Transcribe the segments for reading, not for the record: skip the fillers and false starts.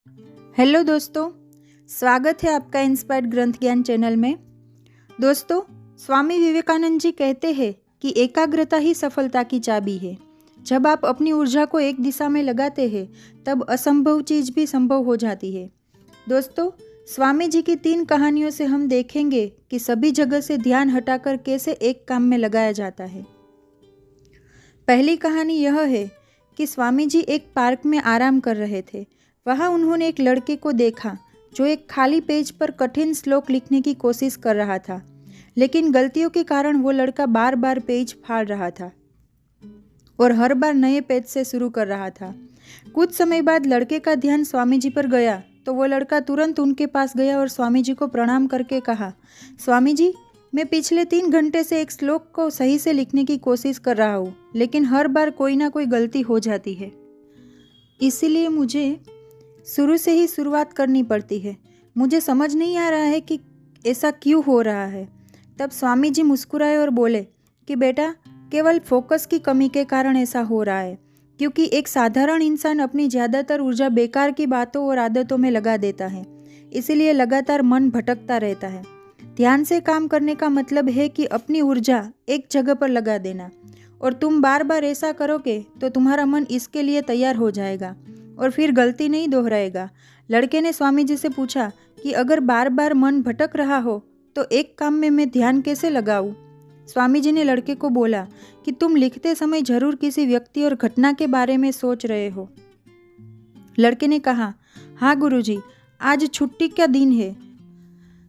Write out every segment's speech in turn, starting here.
Hello दोस्तों, स्वागत है आपका इंस्पायर्ड ग्रंथ ज्ञान चैनल में। दोस्तों, स्वामी विवेकानंद जी कहते हैं कि एकाग्रता ही सफलता की चाबी है। जब आप अपनी ऊर्जा को एक दिशा में लगाते हैं तब असंभव चीज़ भी संभव हो जाती है। दोस्तों, स्वामी जी की 3 कहानियों से हम देखेंगे कि सभी जगह से ध्यान हटाकर कैसे एक काम में लगाया जाता है। पहली कहानी यह है कि स्वामी जी एक पार्क में आराम कर रहे थे। वहाँ उन्होंने एक लड़के को देखा जो एक खाली पेज पर कठिन श्लोक लिखने की कोशिश कर रहा था, लेकिन गलतियों के कारण वो लड़का बार बार पेज फाड़ रहा था और हर बार नए पेज से शुरू कर रहा था। कुछ समय बाद लड़के का ध्यान स्वामी जी पर गया तो वो लड़का तुरंत उनके पास गया और स्वामी जी को प्रणाम करके कहा, स्वामी जी, मैं पिछले 3 घंटे से एक श्लोक को सही से लिखने की कोशिश कर रहा हूँ, लेकिन हर बार कोई ना कोई गलती हो जाती है। इसीलिए मुझे शुरू से ही शुरुआत करनी पड़ती है। मुझे समझ नहीं आ रहा है कि ऐसा क्यों हो रहा है। तब स्वामी जी मुस्कुराए और बोले कि बेटा, केवल फोकस की कमी के कारण ऐसा हो रहा है, क्योंकि एक साधारण इंसान अपनी ज़्यादातर ऊर्जा बेकार की बातों और आदतों में लगा देता है। इसीलिए लगातार मन भटकता रहता है। ध्यान से काम करने का मतलब है कि अपनी ऊर्जा एक जगह पर लगा देना, और तुम बार बार ऐसा करोगे तो तुम्हारा मन इसके लिए तैयार हो जाएगा और फिर गलती नहीं दोहराएगा। लड़के ने स्वामी जी से पूछा कि अगर बार बार मन भटक रहा हो तो एक काम में मैं ध्यान कैसे लगाऊं? स्वामी जी ने लड़के को बोला कि तुम लिखते समय जरूर किसी व्यक्ति और घटना के बारे में सोच रहे हो। लड़के ने कहा, हाँ गुरुजी, आज छुट्टी का दिन है,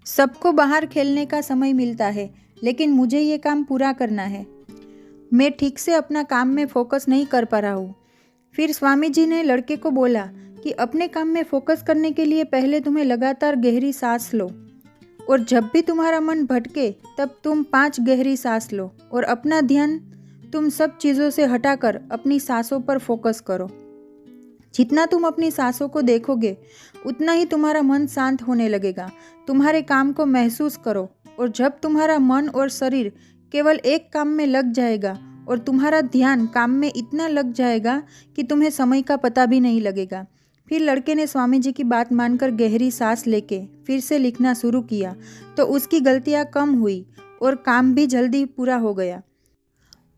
सबको बाहर खेलने का समय मिलता है, लेकिन मुझे ये काम पूरा करना है। मैं ठीक से अपना काम में फोकस नहीं कर पा रहा हूँ। फिर स्वामी जी ने लड़के को बोला कि अपने काम में फोकस करने के लिए पहले तुम्हें लगातार गहरी सांस लो, और जब भी तुम्हारा मन भटके तब तुम 5 गहरी सांस लो और अपना ध्यान तुम सब चीज़ों से हटाकर अपनी सांसों पर फोकस करो। जितना तुम अपनी सांसों को देखोगे उतना ही तुम्हारा मन शांत होने लगेगा। तुम्हारे काम को महसूस करो, और जब तुम्हारा मन और शरीर केवल एक काम में लग जाएगा और तुम्हारा ध्यान काम में इतना लग जाएगा कि तुम्हें समय का पता भी नहीं लगेगा। फिर लड़के ने स्वामी जी की बात मानकर गहरी सांस लेके फिर से लिखना शुरू किया तो उसकी गलतियाँ कम हुई और काम भी जल्दी पूरा हो गया,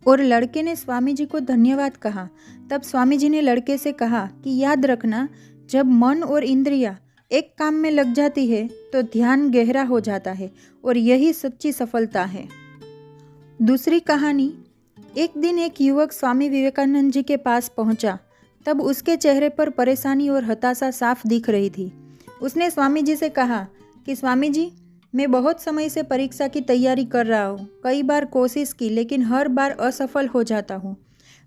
और लड़के ने स्वामी जी को धन्यवाद कहा। तब स्वामी जी ने लड़के से कहा कि याद रखना, जब मन और इंद्रियां एक काम में लग जाती है तो ध्यान गहरा हो जाता है, और यही सच्ची सफलता है। दूसरी कहानी, एक दिन एक युवक स्वामी विवेकानंद जी के पास पहुंचा। तब उसके चेहरे पर परेशानी और हताशा साफ दिख रही थी। उसने स्वामी जी से कहा कि स्वामी जी, मैं बहुत समय से परीक्षा की तैयारी कर रहा हूँ। कई बार कोशिश की, लेकिन हर बार असफल हो जाता हूँ।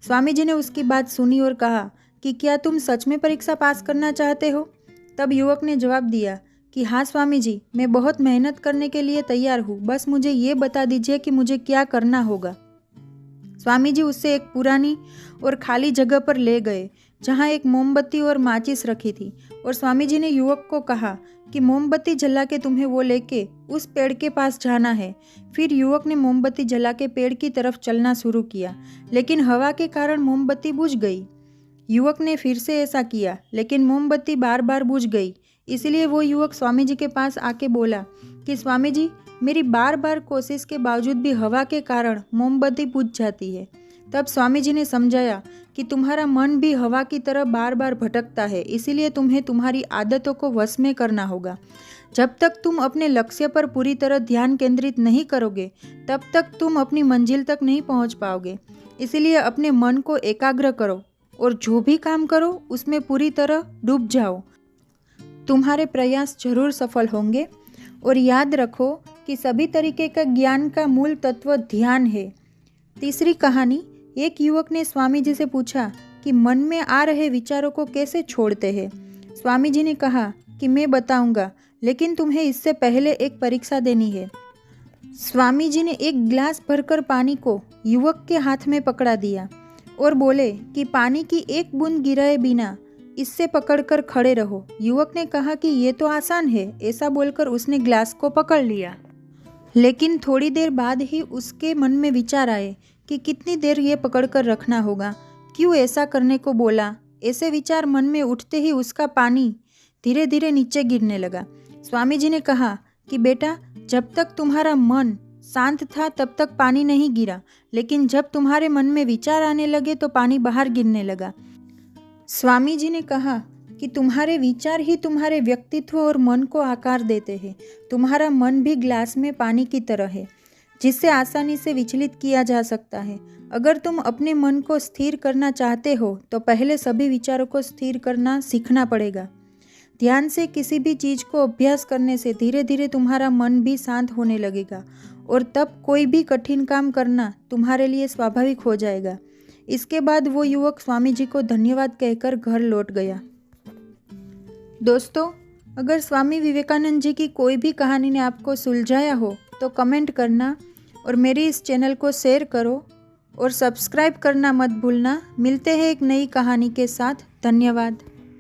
स्वामी जी ने उसकी बात सुनी और कहा कि क्या तुम सच में परीक्षा पास करना चाहते हो? तब युवक ने जवाब दिया कि हाँ स्वामी जी, मैं बहुत मेहनत करने के लिए तैयार हूँ, बस मुझे ये बता दीजिए कि मुझे क्या करना होगा। स्वामी जी उससे एक पुरानी और खाली जगह पर ले गए जहाँ एक मोमबत्ती और माचिस रखी थी, और स्वामी जी ने युवक को कहा कि मोमबत्ती जला के तुम्हें वो लेके उस पेड़ के पास जाना है। फिर युवक ने मोमबत्ती जला के पेड़ की तरफ चलना शुरू किया, लेकिन हवा के कारण मोमबत्ती बुझ गई। युवक ने फिर से ऐसा किया, लेकिन मोमबत्ती बार बार बुझ गई। इसलिए वो युवक स्वामी जी के पास आके बोला कि स्वामी जी, मेरी बार बार कोशिश के बावजूद भी हवा के कारण मोमबत्ती बुझ जाती है। तब स्वामी जी ने समझाया कि तुम्हारा मन भी हवा की तरह बार बार भटकता है, इसीलिए तुम्हें तुम्हारी आदतों को वश में करना होगा। जब तक तुम अपने लक्ष्य पर पूरी तरह ध्यान केंद्रित नहीं करोगे तब तक तुम अपनी मंजिल तक नहीं पहुंच पाओगे। इसीलिए अपने मन को एकाग्र करो और जो भी काम करो उसमें पूरी तरह डूब जाओ। तुम्हारे प्रयास जरूर सफल होंगे, और याद रखो कि सभी तरीके का ज्ञान का मूल तत्व ध्यान है। तीसरी कहानी, एक युवक ने स्वामी जी से पूछा कि मन में आ रहे विचारों को कैसे छोड़ते हैं। स्वामी जी ने कहा कि मैं बताऊंगा, लेकिन तुम्हें इससे पहले एक परीक्षा देनी है। स्वामी जी ने एक गिलास भरकर पानी को युवक के हाथ में पकड़ा दिया और बोले कि पानी की एक बूंद गिराए बिना इससे पकड़कर खड़े रहो। युवक ने कहा कि ये तो आसान है। ऐसा बोलकर उसने ग्लास को पकड़ लिया, लेकिन थोड़ी देर बाद ही उसके मन में विचार आए कि कितनी देर ये पकड़कर रखना होगा, क्यों ऐसा करने को बोला। ऐसे विचार मन में उठते ही उसका पानी धीरे धीरे नीचे गिरने लगा। स्वामी जी ने कहा कि बेटा, जब तक तुम्हारा मन शांत था तब तक पानी नहीं गिरा, लेकिन जब तुम्हारे मन में विचार आने लगे तो पानी बाहर गिरने लगा। स्वामी जी ने कहा कि तुम्हारे विचार ही तुम्हारे व्यक्तित्व और मन को आकार देते हैं। तुम्हारा मन भी ग्लास में पानी की तरह है, जिससे आसानी से विचलित किया जा सकता है। अगर तुम अपने मन को स्थिर करना चाहते हो तो पहले सभी विचारों को स्थिर करना सीखना पड़ेगा। ध्यान से किसी भी चीज़ को अभ्यास करने से धीरे धीरे तुम्हारा मन भी शांत होने लगेगा और तब कोई भी कठिन काम करना तुम्हारे लिए स्वाभाविक हो जाएगा। इसके बाद वो युवक स्वामी जी को धन्यवाद कहकर घर लौट गया। दोस्तों, अगर स्वामी विवेकानंद जी की कोई भी कहानी ने आपको सुलझाया हो तो कमेंट करना और मेरे इस चैनल को शेयर करो और सब्सक्राइब करना मत भूलना। मिलते हैं एक नई कहानी के साथ। धन्यवाद।